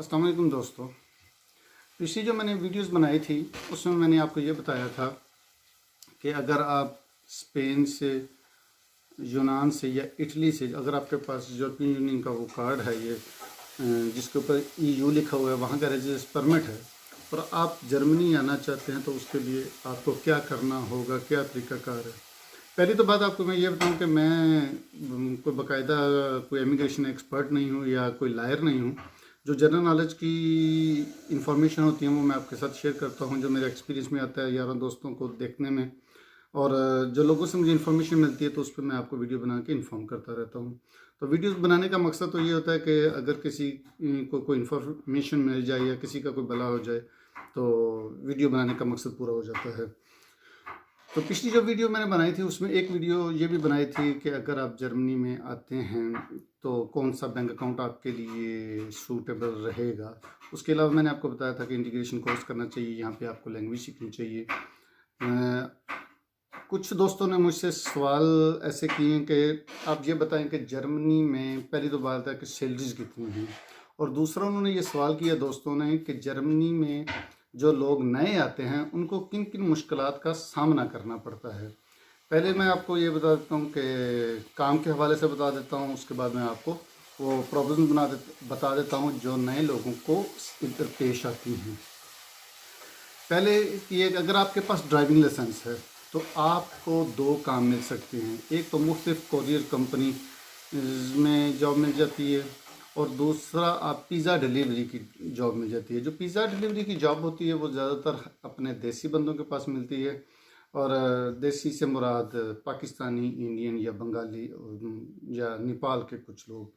अस्सलाम वालेकुम दोस्तों। पिछली जो मैंने वीडियोस बनाई थी उसमें मैंने आपको ये बताया था कि अगर आप स्पेन से, यूनान से या इटली से, अगर आपके पास यूरोपियन यूनियन का वो कार्ड है, ये जिसके ऊपर EU लिखा हुआ है, वहाँ का रेजिडेंस परमिट है, और आप जर्मनी आना चाहते हैं तो उसके लिए आपको क्या करना होगा, क्या तरीक़ाकार है। पहली तो बात आपको मैं ये बताऊं कि मैं कोई बाकायदा कोई इमिग्रेशन एक्सपर्ट नहीं हूँ या कोई लायर नहीं हूँ। जो जनरल नॉलेज की इंफॉर्मेशन होती है वो मैं आपके साथ शेयर करता हूँ, जो मेरे एक्सपीरियंस में आता है यारों दोस्तों को देखने में, और जो लोगों से मुझे इन्फॉर्मेशन मिलती है तो उस पर मैं आपको वीडियो बना के इन्फॉर्म करता रहता हूँ। तो वीडियोस बनाने का मकसद तो ये होता है कि अगर किसी को कोई इन्फॉर्मेशन मिल जाए या किसी का कोई भला हो जाए तो वीडियो बनाने का मकसद पूरा हो जाता है। तो पिछली जो वीडियो मैंने बनाई थी उसमें एक वीडियो ये भी बनाई थी कि अगर आप जर्मनी में आते हैं तो कौन सा बैंक अकाउंट आपके लिए सूटेबल रहेगा। उसके अलावा मैंने आपको बताया था कि इंटीग्रेशन कोर्स करना चाहिए, यहाँ पे आपको लैंग्वेज सीखनी चाहिए। कुछ दोस्तों ने मुझसे सवाल ऐसे किए कि आप ये बताएं कि जर्मनी में पहली तो बात है कि सैलरीज कितनी हैं, और दूसरा उन्होंने ये सवाल किया दोस्तों ने कि जर्मनी में जो लोग नए आते हैं उनको किन किन मुश्किलात का सामना करना पड़ता है। पहले मैं आपको ये बता देता हूँ कि काम के हवाले से बता देता हूँ, उसके बाद मैं आपको वो प्रॉब्लम बता देता हूँ जो नए लोगों को इधर पेश आती हैं। पहले ये अगर आपके पास ड्राइविंग लाइसेंस है तो आपको दो काम मिल सकते हैं। एक तो मुख्तलिफ कोरियर कंपनी में जॉब मिल जाती है, और दूसरा आप पिज़्ज़ा डिलीवरी की जॉब मिल जाती है। जो पिज़्ज़ा डिलीवरी की जॉब होती है वो ज़्यादातर अपने देसी बंदों के पास मिलती है, और देसी से मुराद पाकिस्तानी, इंडियन या बंगाली या नेपाल के कुछ लोग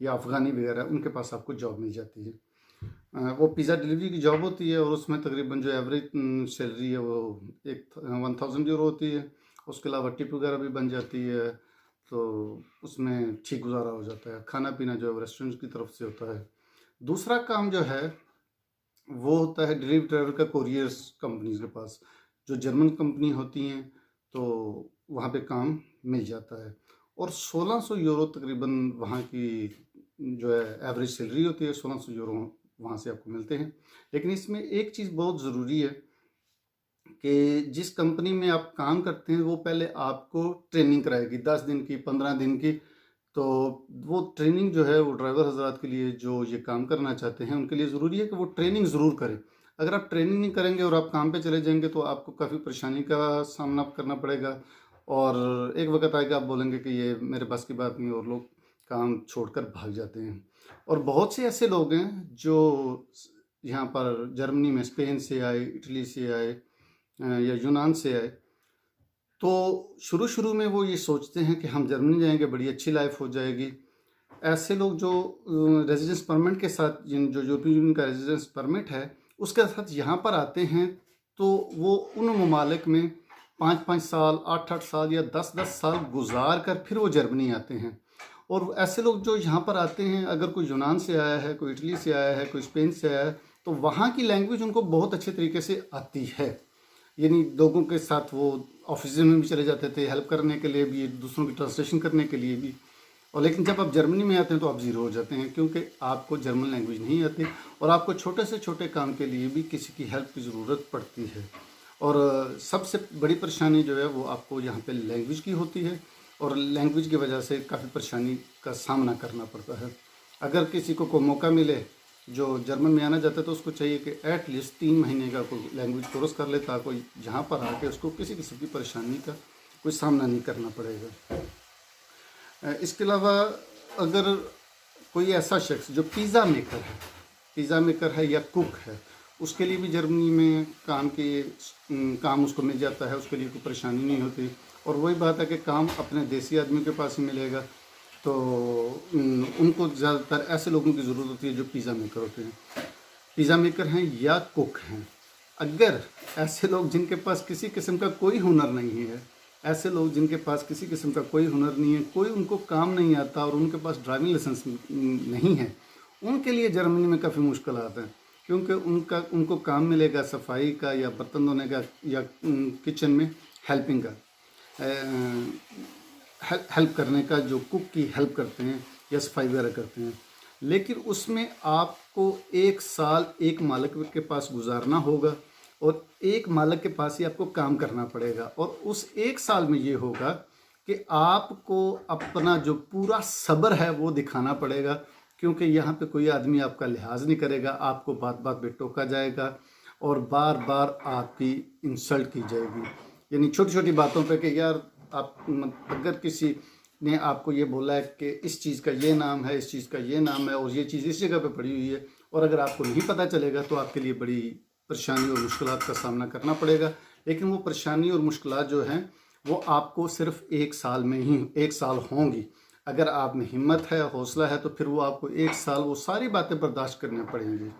या अफ़गानी वगैरह, उनके पास आपको जॉब मिल जाती है। वो पिज़्ज़ा डिलीवरी की जॉब होती है और उसमें तकरीबन जो एवरेज सैलरी है वो 1000 यूरो होती है। उसके अलावा टिप वगैरह भी बन जाती है, तो उसमें ठीक गुजारा हो जाता है। खाना पीना जो है रेस्टोरेंट की तरफ से होता है। दूसरा काम जो है वो होता है डिलीवरी ड्राइवर का कोरियर्स कंपनीज के पास, जो जर्मन कंपनी होती हैं, तो वहाँ पे काम मिल जाता है। और 1600 यूरो तकरीबन वहाँ की जो है एवरेज सैलरी होती है। 1600 यूरो वहाँ से आपको मिलते हैं। लेकिन इसमें एक चीज़ बहुत ज़रूरी है कि जिस कंपनी में आप काम करते हैं वो पहले आपको ट्रेनिंग कराएगी 10 दिन की, 15 दिन की। तो वो ट्रेनिंग जो है वो ड्राइवर हजरात के लिए जो ये काम करना चाहते हैं उनके लिए ज़रूरी है कि वो ट्रेनिंग ज़रूर करें। अगर आप ट्रेनिंग नहीं करेंगे और आप काम पे चले जाएंगे तो आपको काफ़ी परेशानी का सामना करना पड़ेगा, और एक वक्त आएगा आप बोलेंगे कि ये मेरे बस की बात नहीं, और लोग काम छोड़कर भाग जाते हैं। और बहुत से ऐसे लोग हैं जो यहाँ पर जर्मनी में स्पेन से आए, इटली से आए या यूनान से आए, तो शुरू शुरू में वो ये सोचते हैं कि हम जर्मनी जाएंगे, बड़ी अच्छी लाइफ हो जाएगी। ऐसे लोग जो रेजिडेंस परमिट के साथ, जिन जो यूरोपियन यूनियन का रेजिडेंस परमिट है उसके साथ यहाँ पर आते हैं, तो वो उन ममालिक में 5-5 साल, 8-8 साल या 10-10 साल गुजार कर फिर वो जर्मनी आते हैं। और ऐसे लोग जो यहाँ पर आते हैं, अगर कोई यूनान से आया है, कोई इटली से आया है, कोई स्पेन से आया है, तो वहाँ की लैंग्वेज उनको बहुत अच्छे तरीके से आती है। यानी लोगों के साथ वो ऑफिस में भी चले जाते थे हेल्प करने के लिए भी, दूसरों की ट्रांसलेशन करने के लिए भी। और लेकिन जब आप जर्मनी में आते हैं तो आप ज़ीरो हो जाते हैं, क्योंकि आपको जर्मन लैंग्वेज नहीं आती और आपको छोटे से छोटे काम के लिए भी किसी की हेल्प की ज़रूरत पड़ती है। और सबसे बड़ी परेशानी जो है वो आपको यहाँ पे लैंग्वेज की होती है, और लैंग्वेज की वजह से काफ़ी परेशानी का सामना करना पड़ता है। अगर किसी को कोई मौका मिले जो जर्मन में आना चाहता है तो उसको चाहिए कि एट लीस्ट 3 महीने का कोई लैंग्वेज कोर्स कर ले, ताकि यहाँ पर आके उसको किसी किस्म की परेशानी का कोई सामना नहीं करना पड़ेगा। इसके अलावा अगर कोई ऐसा शख्स जो पिज़्ज़ा मेकर है या कुक है, उसके लिए भी जर्मनी में काम उसको मिल जाता है, उसके लिए कोई परेशानी नहीं होती। और वही बात है कि काम अपने देसी आदमियों के पास ही मिलेगा, तो उनको ज़्यादातर ऐसे लोगों की ज़रूरत होती है जो पिज़्ज़ा मेकर होते हैं, पिज़्ज़ा मेकर हैं या कुक हैं। अगर ऐसे लोग जिनके पास किसी किस्म का कोई हुनर नहीं है, ऐसे लोग जिनके पास किसी किस्म का कोई हुनर नहीं है, कोई उनको काम नहीं आता और उनके पास ड्राइविंग लाइसेंस नहीं है, उनके लिए जर्मनी में काफ़ी मुश्किल आता है। क्योंकि उनको काम मिलेगा सफाई का या बर्तन धोने का या किचन में हेल्पिंग का, हेल्प करने का, जो कुक की हेल्प करते हैं या सफाई वगैरह करते हैं। लेकिन उसमें आपको 1 साल एक मालिक के पास गुजारना होगा और एक मालिक के पास ही आपको काम करना पड़ेगा। और उस 1 साल में ये होगा कि आपको अपना जो पूरा सब्र है वो दिखाना पड़ेगा, क्योंकि यहाँ पे कोई आदमी आपका लिहाज नहीं करेगा, आपको बात बात पे टोका जाएगा और बार बार आपकी इंसल्ट की जाएगी। यानी छोटी छोटी बातों पे कि यार आप अगर किसी ने आपको ये बोला है कि इस चीज़ का ये नाम है, इस चीज़ का ये नाम है और ये चीज़ इस जगह पे पड़ी हुई है, और अगर आपको नहीं पता चलेगा तो आपके लिए बड़ी परेशानी और मुश्किलात का सामना करना पड़ेगा। लेकिन वो परेशानी और मुश्किलात जो हैं वो आपको सिर्फ 1 साल में ही 1 साल होंगी। अगर आप में हिम्मत है, हौसला है, तो फिर वो आपको 1 साल वो सारी बातें बर्दाश्त करनी पड़ेंगी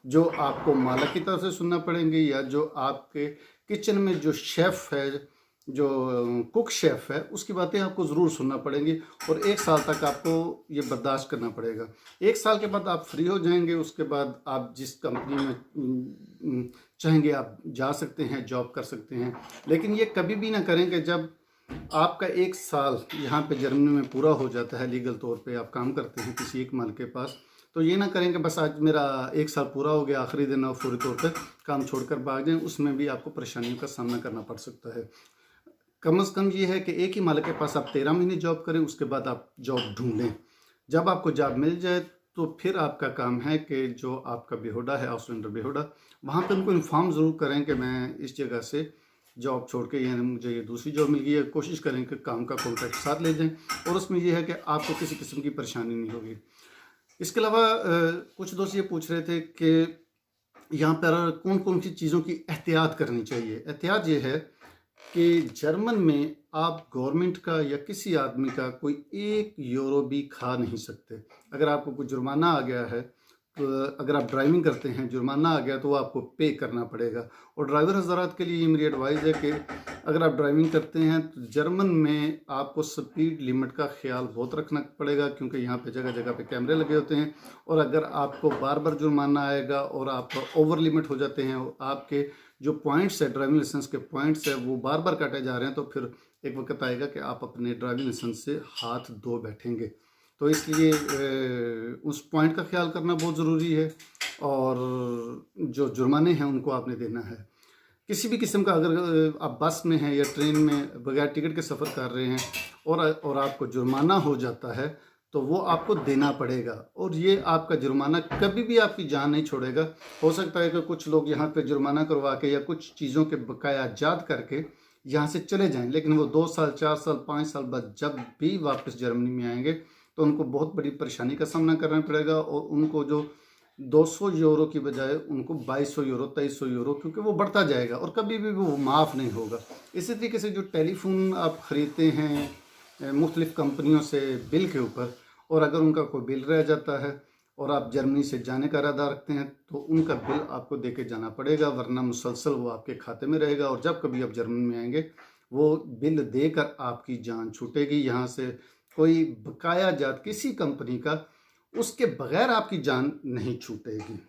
जो आपको मालिक की तरफ से सुनना पड़ेंगी, या जो आपके किचन में जो शेफ़ है, जो कुक शेफ़ है, उसकी बातें आपको ज़रूर सुनना पड़ेंगी। और 1 साल तक आपको ये बर्दाश्त करना पड़ेगा। 1 साल के बाद आप फ्री हो जाएंगे। उसके बाद आप जिस कंपनी में चाहेंगे आप जा सकते हैं, जॉब कर सकते हैं। लेकिन ये कभी भी ना करें कि जब आपका 1 साल यहाँ पे जर्मनी में पूरा हो जाता है, लीगल तौर पे आप काम करते हैं किसी एक मालिक के पास, तो ये ना करें कि बस आज मेरा 1 साल पूरा हो गया, आखिरी दिन और फौरी तौर पे काम छोड़कर भाग जाएं। उसमें भी आपको परेशानियों का सामना करना पड़ सकता है। कम से कम ये है कि एक ही मालिक के पास आप 13 महीने जॉब करें, उसके बाद आप जॉब ढूंढें। जब आपको जॉब मिल जाए तो फिर आपका काम है कि जो आपका बेहुदा है, हाउस रेंटर बेहुदा, वहाँ पे उनको इन्फॉर्म ज़रूर करें कि मैं इस जगह से जॉब छोड़ के, यानी मुझे ये दूसरी जॉब मिल गई है। कोशिश करें कि काम का कॉन्ट्रैक्ट साथ ले जाएं और उसमें यह है कि आपको किसी किस्म की परेशानी नहीं होगी। इसके अलावा कुछ दोस्त ये पूछ रहे थे कि यहाँ पर कौन कौन सी चीज़ों की एहतियात करनी चाहिए। एहतियात ये है कि जर्मन में आप गवर्नमेंट का या किसी आदमी का कोई 1 यूरो भी खा नहीं सकते। अगर आपको कोई जुर्माना आ गया है, तो अगर आप ड्राइविंग करते हैं, जुर्माना आ गया तो वो आपको पे करना पड़ेगा। और ड्राइवर हज़रात के लिए मेरी एडवाइस है कि अगर आप ड्राइविंग करते हैं तो जर्मन में आपको स्पीड लिमिट का ख्याल बहुत रखना पड़ेगा, क्योंकि यहाँ पे जगह जगह पे कैमरे लगे होते हैं। और अगर आपको बार बार जुर्माना आएगा और आप ओवर लिमिट हो जाते हैं, आपके जो पॉइंट्स है, ड्राइविंग लाइसेंस के पॉइंट्स है, वो बार बार काटे जा रहे हैं, तो फिर एक वक्त आएगा कि आप अपने ड्राइविंग लाइसेंस से हाथ धो बैठेंगे। तो इसलिए उस पॉइंट का ख्याल करना बहुत ज़रूरी है। और जो जुर्माने हैं उनको आपने देना है। किसी भी किस्म का अगर आप बस में हैं या ट्रेन में बगैर टिकट के सफ़र कर रहे हैं और आपको जुर्माना हो जाता है, तो वो आपको देना पड़ेगा। और ये आपका जुर्माना कभी भी आपकी जान नहीं छोड़ेगा। हो सकता है कि कुछ लोग यहाँ पे जुर्माना करवा के या कुछ चीज़ों के बकाया जाद करके यहाँ से चले जाएं, लेकिन वो 2 साल, 4 साल, 5 साल बाद जब भी वापस जर्मनी में आएंगे तो उनको बहुत बड़ी परेशानी का सामना करना पड़ेगा। और उनको जो 200 यूरो की बजाय उनको 2200 यूरो, 2300 यूरो, क्योंकि वो बढ़ता जाएगा और कभी भी वो माफ़ नहीं होगा। इसी तरीके से जो टेलीफोन आप ख़रीदते हैं मुख्तलिफ़ कंपनियों से बिल के ऊपर, और अगर उनका कोई बिल रह जाता है और आप जर्मनी से जाने का इरादा रखते हैं तो उनका बिल आपको दे के जाना पड़ेगा, वरना मुसलसल वो आपके खाते में रहेगा। और जब कभी आप जर्मनी में आएंगे वो बिल देकर आपकी जान छूटेगी। यहाँ से कोई बकाया जात किसी कंपनी का, उसके बगैर आपकी जान नहीं छूटेगी।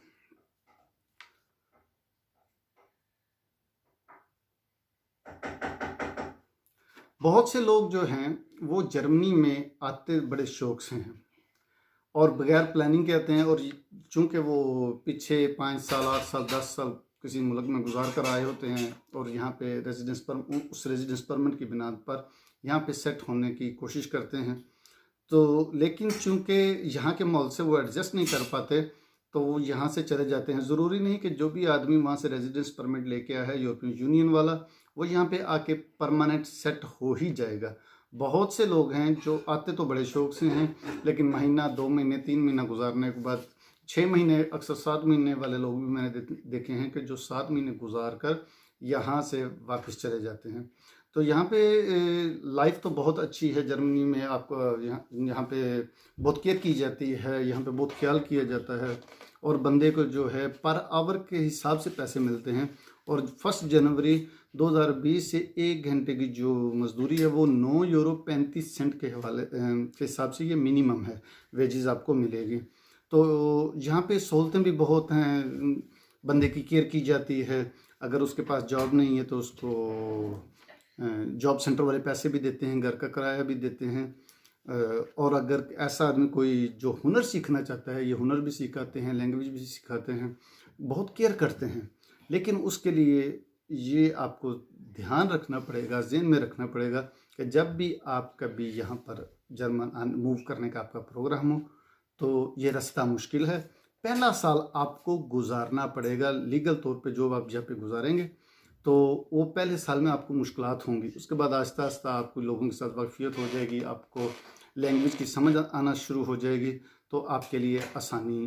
बहुत से लोग जो हैं वो जर्मनी में आते बड़े शौक से हैं और बगैर प्लानिंग के आते हैं। और चूँकि वो पीछे 5 साल, 8 साल, 10 साल किसी मुल्क में गुजार कर आए होते हैं और यहाँ पे उस रेजिडेंस परमिट की बिना पर यहाँ पे सेट होने की कोशिश करते हैं, तो लेकिन चूँकि यहाँ के माहौल से वो एडजस्ट नहीं कर पाते तो वो यहाँ से चले जाते हैं। ज़रूरी नहीं कि जो भी आदमी वहाँ से रेजिडेंस परमिट लेके आया है यूरोपियन यूनियन वाला, वो यहाँ पे आके परमानेंट सेट हो ही जाएगा। बहुत से लोग हैं जो आते तो बड़े शौक से हैं, लेकिन महीना, 2 महीने, 3 महीना गुजारने के बाद 6 महीने, अक्सर 7 महीने वाले लोग भी मैंने देखे हैं कि जो 7 महीने गुजार कर यहाँ से वापस चले जाते हैं। तो यहाँ पे लाइफ तो बहुत अच्छी है जर्मनी में। आपको यहाँ पे बहुत केयर की जाती है, यहाँ पे बहुत ख्याल किया जाता है और बंदे को जो है पर आवर के हिसाब से पैसे मिलते हैं। और 1 जनवरी 2020 से 1 घंटे की जो मजदूरी है वो 9 यूरो 35 सेंट के हवाले के हिसाब से ये मिनिमम है, वेजेस आपको मिलेगी। तो यहाँ पे सहूलतें भी बहुत हैं, बंदे की केयर की जाती है। अगर उसके पास जॉब नहीं है तो उसको जॉब सेंटर वाले पैसे भी देते हैं, घर का किराया भी देते हैं। और अगर ऐसा आदमी कोई जो हुनर सीखना चाहता है, ये हुनर भी सिखाते हैं, लैंग्वेज भी सिखाते हैं, बहुत केयर करते हैं, लेकिन उसके लिए ये आपको ध्यान रखना पड़ेगा, ज़हन में रखना पड़ेगा कि जब भी आप कभी यहाँ पर जर्मन मूव करने का आपका प्रोग्राम हो तो ये रास्ता मुश्किल है। पहला साल आपको गुजारना पड़ेगा लीगल तौर पे, जो आप जहाँ पे गुजारेंगे तो वो पहले साल में आपको मुश्किलात होंगी। उसके बाद आहिस्ता आहिस्ता आपको लोगों के साथ वाकफियत हो जाएगी, आपको लैंग्वेज की समझ आना शुरू हो जाएगी, तो आपके लिए आसानी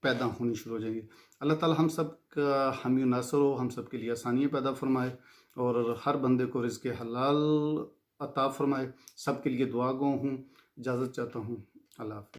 पैदा होनी शुरू हो जाएगी। अल्लाह ताला हम सब का हामी नासर हो, हम सब के लिए आसानियाँ पैदा फरमाए और हर बंदे को रिज़्क़ हलाल अता फरमाए। सब के लिए दुआ गो हूँ, इजाज़त चाहता हूँ। अल्लाह हाफ़िज़।